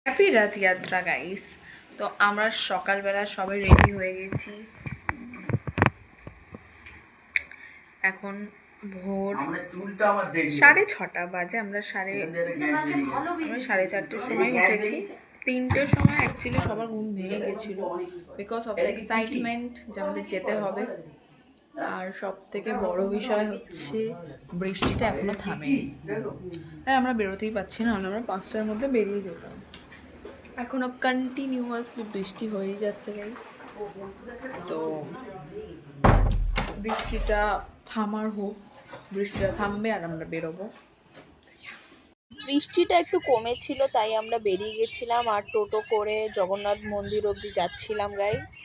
Happy Rathyatra guys. তো আমরা সকালবেলা সবাই রেডি হয়ে গেছি। এখন ভোর 6:30 বাজে। আমরা 4:30টার সময় উঠেছি। 3টের সময় অ্যাকচুয়ালি সবার ঘুম ভেঙে গেছিলো বিকজ অফ দ্য এক্সাইটমেন্ট যে আমাদের যেতে হবে। আর সব থেকে বড় বিষয় হচ্ছে বৃষ্টিটা এখনো থামেনি, তাই আমরা বেরোতেই পারছি না। আমরা 5টার মধ্যে বেরিয়ে যেতাম, এখনো কন্টিনিউয়াসলি বৃষ্টি হয়েই যাচ্ছে গাইস। তো বৃষ্টিটা থামার হোক, বৃষ্টিটা থামবে আর আমরা বেরোবো। বৃষ্টিটা একটু কমেছিল তাই আমরা বেরিয়ে গেছিলাম আর টোটো করে জগন্নাথ মন্দির অবধি যাচ্ছিলাম গাইস।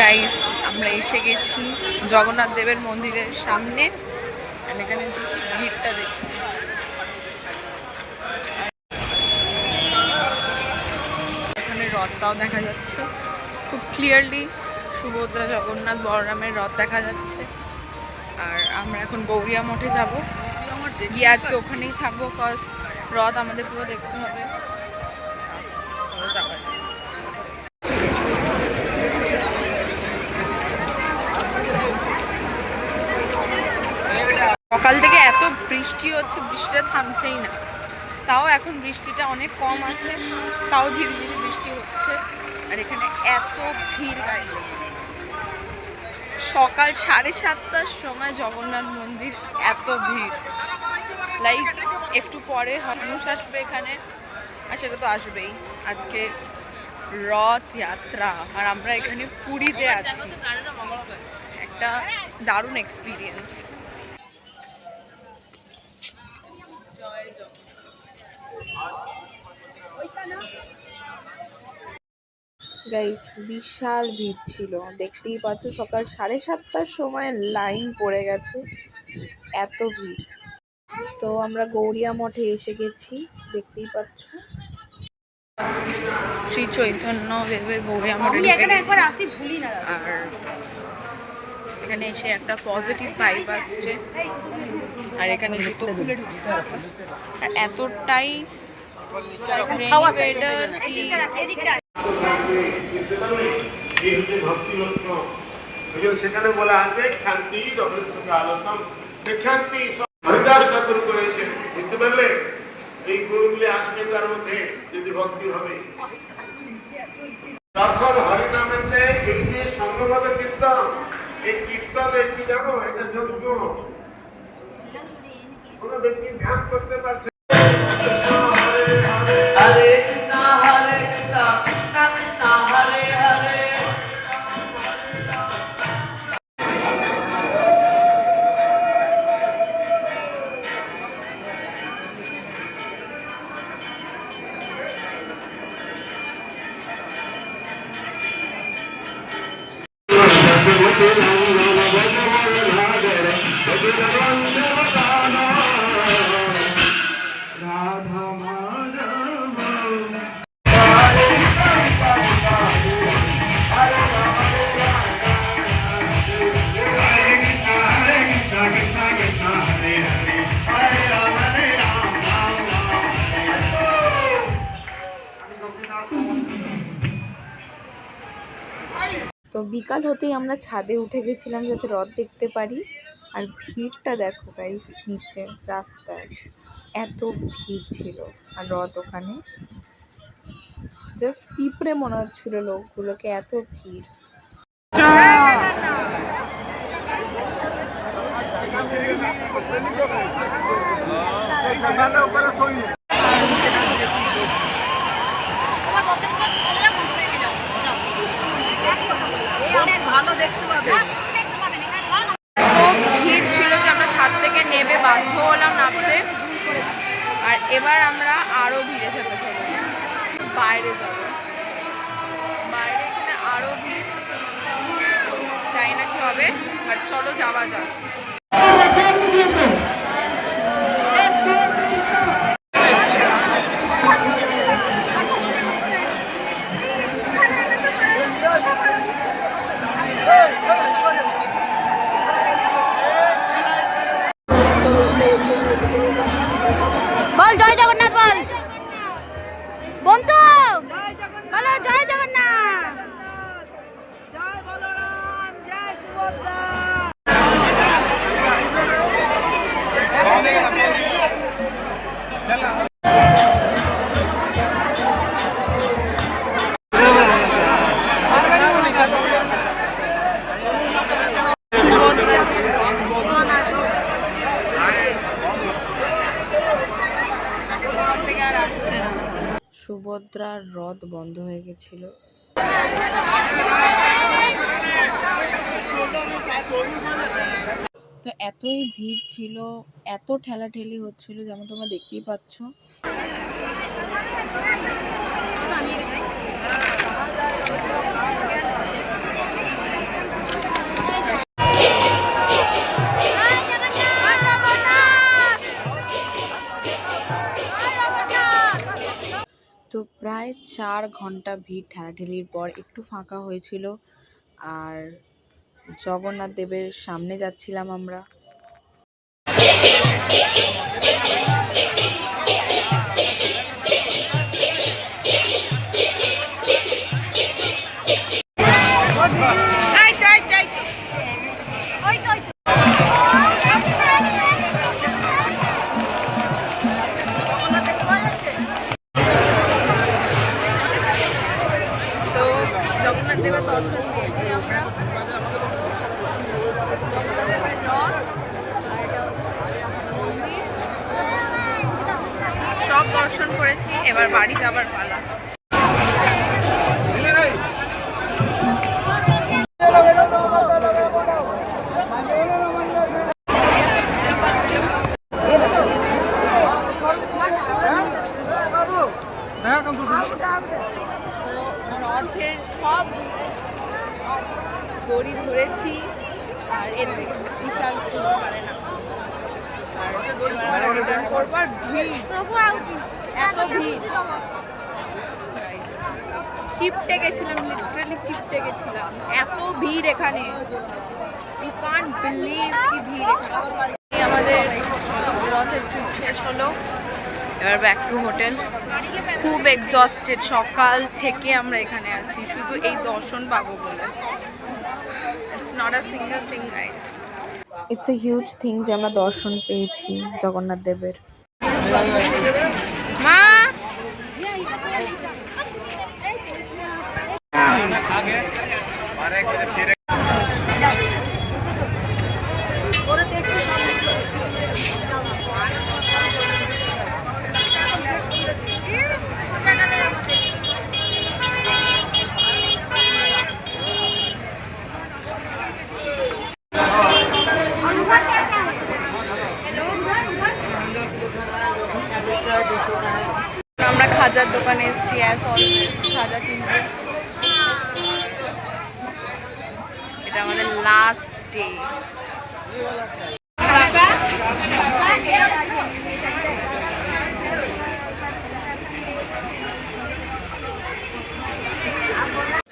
গাইস আমরা এসে গেছি জগন্নাথ দেবের মন্দিরের সামনে। এখানে জাস্ট ভিড়টা দেখুন। এখানে রথটাও দেখা যাচ্ছে খুব ক্লিয়ারলি, সুভদ্রা জগন্নাথ বলরামের রথ দেখা যাচ্ছে। আর আমরা এখন গৌরিয়া মঠে যাব, গিয়ে আজকে ওখানেই থাকবো, কজ রথ আমাদের পুরো দেখতে হবে। যাওয়া যায়। সকাল থেকে এত বৃষ্টি হচ্ছে, বৃষ্টিটা থামছেই না। তাও এখন বৃষ্টিটা অনেক কম আছে, তাও ঝিরিঝিরি বৃষ্টি হচ্ছে। আর এখানে এত ভিড় গাইস, সকাল 7:30টার সময় জগন্নাথ মন্দির এত ভিড়। লাইক একটু পরে মানুষ আসবে এখানে, আর সেটা তো আসবেই। আজকে রথযাত্রা আর আমরা এখানে পুরীতে আছি, একটা দারুণ এক্সপিরিয়েন্স। গাইস বিশাল ভিড় ছিল, দেখতেই পাচ্ছ সকাল 7:30টার সময় লাইন পড়ে গেছে, এত ভিড়। তো আমরা গৌরিয়া মঠে এসে গেছি, দেখতেই পাচ্ছ। শ্রী চৈতন্য দেবের গৌরিয়া মঠে আর এখানে এসে একটা পজিটিভ ভাইব আসছে। আর এখানে জুতো খুলে ঢুকতে হবে, আর এতটাই সেখানে বলা আছে শান্তি আলোচনা শান্তি হরিদাস ঠাকুর করেছেন, বুঝতে পারলে? এই গুণগুলি আসবে তার মধ্যে যদি ভক্তি হবে। তখন হরিনামেতে এই যে সংঘবদ্ধ কীর্তন, এই কীর্তন কি জানো, এটা যজ্ঞ। কোন ব্যক্তি ধ্যান করতে পারছে হরে কৃষ্ণ হরে কৃষ্ণ কৃষ্ণ কৃষ্ণ হরে হরে। তো বিকাল হতেই আমরা ছাদে উঠে গেছিলাম যাতে রথ দেখতে পারি। আর ভিড়টা দেখো গাইস, নিচে রাস্তায় এত ভিড় ছিল। আর রথ ওখানে জাস্ট পিঁপড়ে মনে হচ্ছিল লোকগুলোকে, এত ভিড়। ভিড় ছিল যে আমরা ছাদ থেকে নেমে বাধ্য হলাম নামতে। আর এবার আমরা আরো ভিড়ে যেতে চলেছি, বাইরে যাবো। বাইরে এখানে আরো ভিড়, জানি না কি হবে, বাট চলো যাওয়া যাক। সুভদ্রার রথ বন্ধ হয়ে গেছিল। তো এতই ভিড় ছিল, এত ঠেলাঠেলি হচ্ছিল, যেমন তোমরা দেখতেই পাচ্ছ। তো প্রায় 4 ঘন্টা ভিড় ঠেলাঠেলির পর একটু ফাঁকা হয়েছিল, আর জগন্নাথ দেবের সামনে যাচ্ছিলাম আমরা। তো জগন্নাথ দেবের দর্শন পেয়েছি আমরা। জগন্নাথ দেবের রথ, আর এটা হচ্ছে মন্দির, সব দর্শন করেছি। এবার বাড়ি যাবার পালা। রথের সব দড়ি ধরেছি, আর এর থেকে বিশাল কিছু হতে পারে না। আর রিটার্ন করবো, আর ভিড়, এত ভিড়। চিপটে গেছিলাম, লিটারালি চিপটে গেছিলাম, এত ভিড় এখানে। ইউ কান্ট বিলিভ কি ভিড় এখানে। আমাদের রথের ট্রিপ শেষ হলো, এবার ব্যাক টু হোটেল। খুব এক্সস্টেড, সকাল থেকে আমরা এখানে আছি শুধু এই দর্শন পাবো বলে। It's not a single thing guys. It's a huge thing যে আমরা দর্শন পেয়েছি জগন্নাথ দেবের। মা আমরা খাজার দোকানে এসেছি, অ্যাজ অলওয়েজ খাজা কিনবো। এটা আমাদের লাস্ট ডে।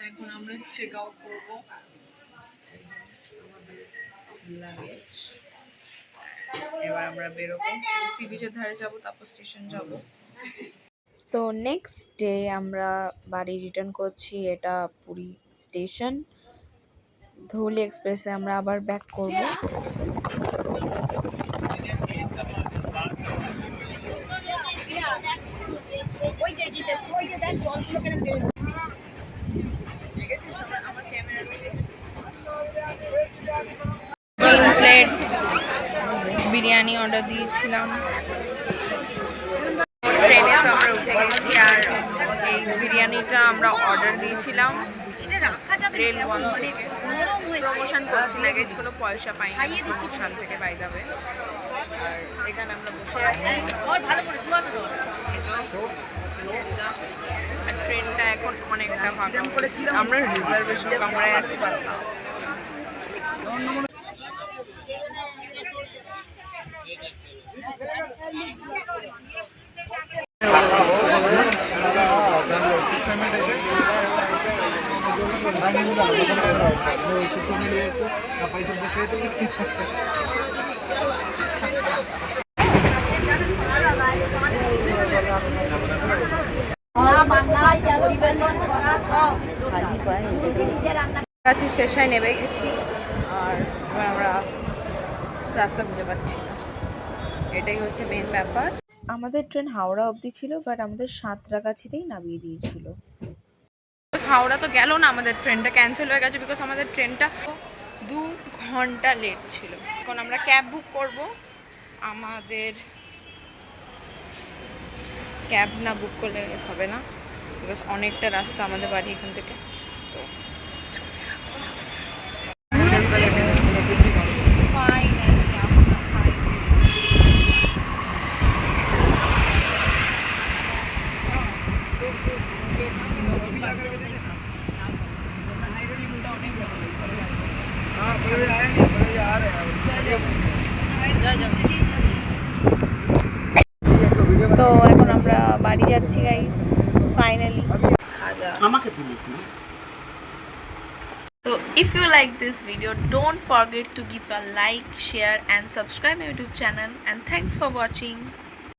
এখন আমরা চেক আউট করবো লাগেজ। এবার আমরা বেরোবো, সি বিচের ধারে যাবো, তারপর স্টেশন যাবো। তো নেক্সট ডে আমরা বাড়ি রিটার্ন করছি। এটা পুরী স্টেশন। ধৌলি এক্সপ্রেসে আমরা আবার ব্যাক করব। প্লেট বিরিয়ানি অর্ডার দিয়েছিলাম। ট্রেনে তো আমরা উঠে গেছি, আর এই বিরিয়ানিটা আমরা অর্ডার দিয়েছিলাম রেল 1 থেকে। প্রমোশন করছি, লাগেজ কোনো পয়সা পাইনি প্রমোশন থেকে, বাই দ্য ওয়ে। আর এখানে আমরা বসে আছি, আর ট্রেনটা এখন অনেকটা ফাঁকা করেছি। আমরা রিজার্ভেশন কামরায় আছি। কাছে স্টেশনে নেমে গেছি, আর এবার আমরা রাস্তা খুঁজে পাচ্ছি না। এটাই হচ্ছে মেন ব্যাপার। আমাদের ট্রেন হাওড়া অবধি ছিল, বাট আমাদের সাঁতরাগাছিতেই নামিয়ে দিয়েছিল। হাওড়া তো গেল না, আমাদের ট্রেনটা ক্যান্সেল হয়ে গেছে, বিকজ আমাদের ট্রেনটা 2 ঘন্টা লেট ছিল। এখন আমরা ক্যাব বুক করব। আমাদের ক্যাব না বুক করলে হবে না। বিকজ অনেকটা রাস্তা আমাদের বাড়ি এখান থেকে। তো তো এখন আমরা বাড়ি যাচ্ছি গাইস ফাইনালি। খাজা আমাকে তুলিস না। So if you like this video, don't forget to give a like, share and subscribe my YouTube channel, and thanks for watching.